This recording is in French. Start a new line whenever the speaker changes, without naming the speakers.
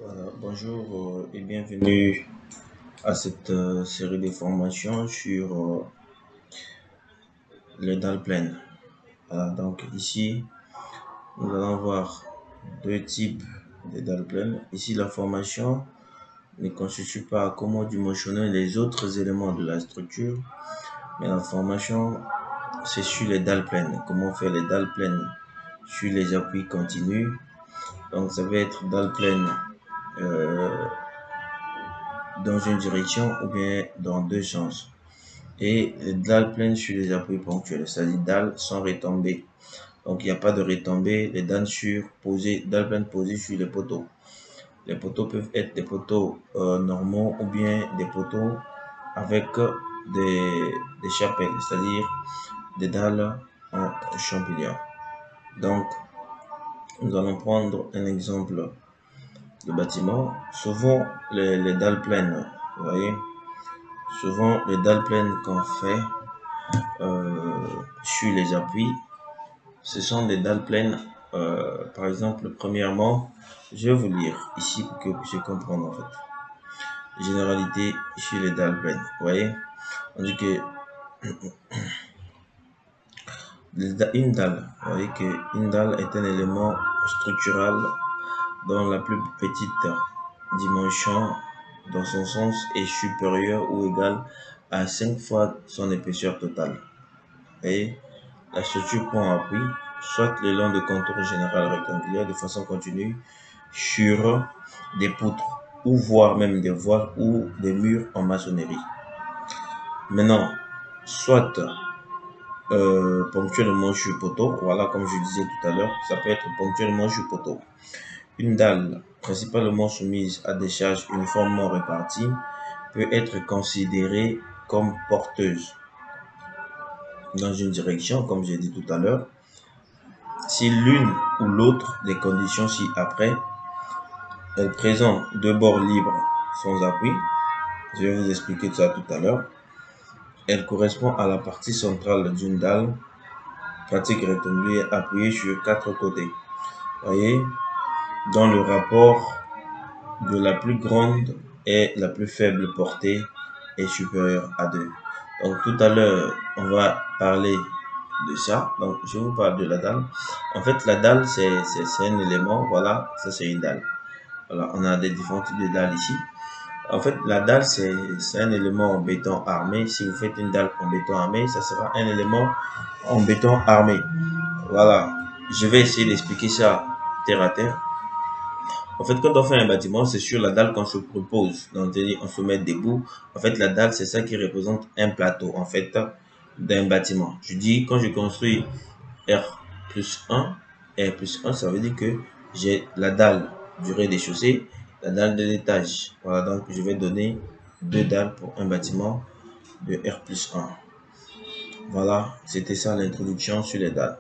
Voilà, bonjour et bienvenue à cette série de formations sur les dalles pleines. Voilà, donc ici, nous allons voir deux types de dalles pleines. Ici, la formation ne constitue pas comment dimensionner les autres éléments de la structure, mais la formation, c'est sur les dalles pleines. Comment faire les dalles pleines sur les appuis continus. Donc, ça va être dalles pleines dans une direction ou bien dans deux sens. Et les dalles pleines sur les appuis ponctuels, c'est-à-dire dalles sans retombées. Donc il n'y a pas de retombées, les dalles pleines posées sur les poteaux. Les poteaux peuvent être des poteaux normaux ou bien des poteaux avec des chapelles, c'est-à-dire des dalles en champignon. Donc nous allons prendre un exemple de bâtiment. Souvent les dalles pleines, vous voyez, souvent les dalles pleines qu'on fait sur les appuis, ce sont des dalles pleines. Par exemple, premièrement, je vais vous lire ici pour que vous puissiez comprendre en fait. Généralité sur les dalles pleines. Vous voyez, on dit que une dalle, vous voyez que une dalle est un élément structural dont la plus petite dimension dans son sens est supérieure ou égale à 5 fois son épaisseur totale. Et la structure prend appui soit le long de contours général rectangulaires de façon continue sur des poutres ou voire même des voiles ou des murs en maçonnerie. Maintenant, soit ponctuellement sur poteau, voilà comme je disais tout à l'heure, ça peut être ponctuellement sur poteau. Une dalle principalement soumise à des charges uniformément réparties peut être considérée comme porteuse dans une direction, comme j'ai dit tout à l'heure, si l'une ou l'autre des conditions ci-après, elle présente deux bords libres sans appui, je vais vous expliquer ça tout à l'heure, elle correspond à la partie centrale d'une dalle pratique rectangulaire appuyée sur quatre côtés. Voyez, dans le rapport de la plus grande et la plus faible portée est supérieure à 2. Donc tout à l'heure, on va parler de ça. Donc je vous parle de la dalle. En fait, la dalle, c'est un élément. Voilà, ça c'est une dalle. Voilà, on a des différents types de dalles ici. En fait, la dalle, c'est un élément en béton armé. Si vous faites une dalle en béton armé, ça sera un élément en béton armé. Voilà, je vais essayer d'expliquer ça terre à terre. En fait, quand on fait un bâtiment, c'est sur la dalle qu'on se propose. Donc, on se met debout. En fait, la dalle, c'est ça qui représente un plateau, en fait, d'un bâtiment. Je dis, quand je construis R+1, R+1, ça veut dire que j'ai la dalle du rez-de-chaussée, la dalle de l'étage. Voilà, donc je vais donner deux dalles pour un bâtiment de R+1. Voilà, c'était ça l'introduction sur les dalles.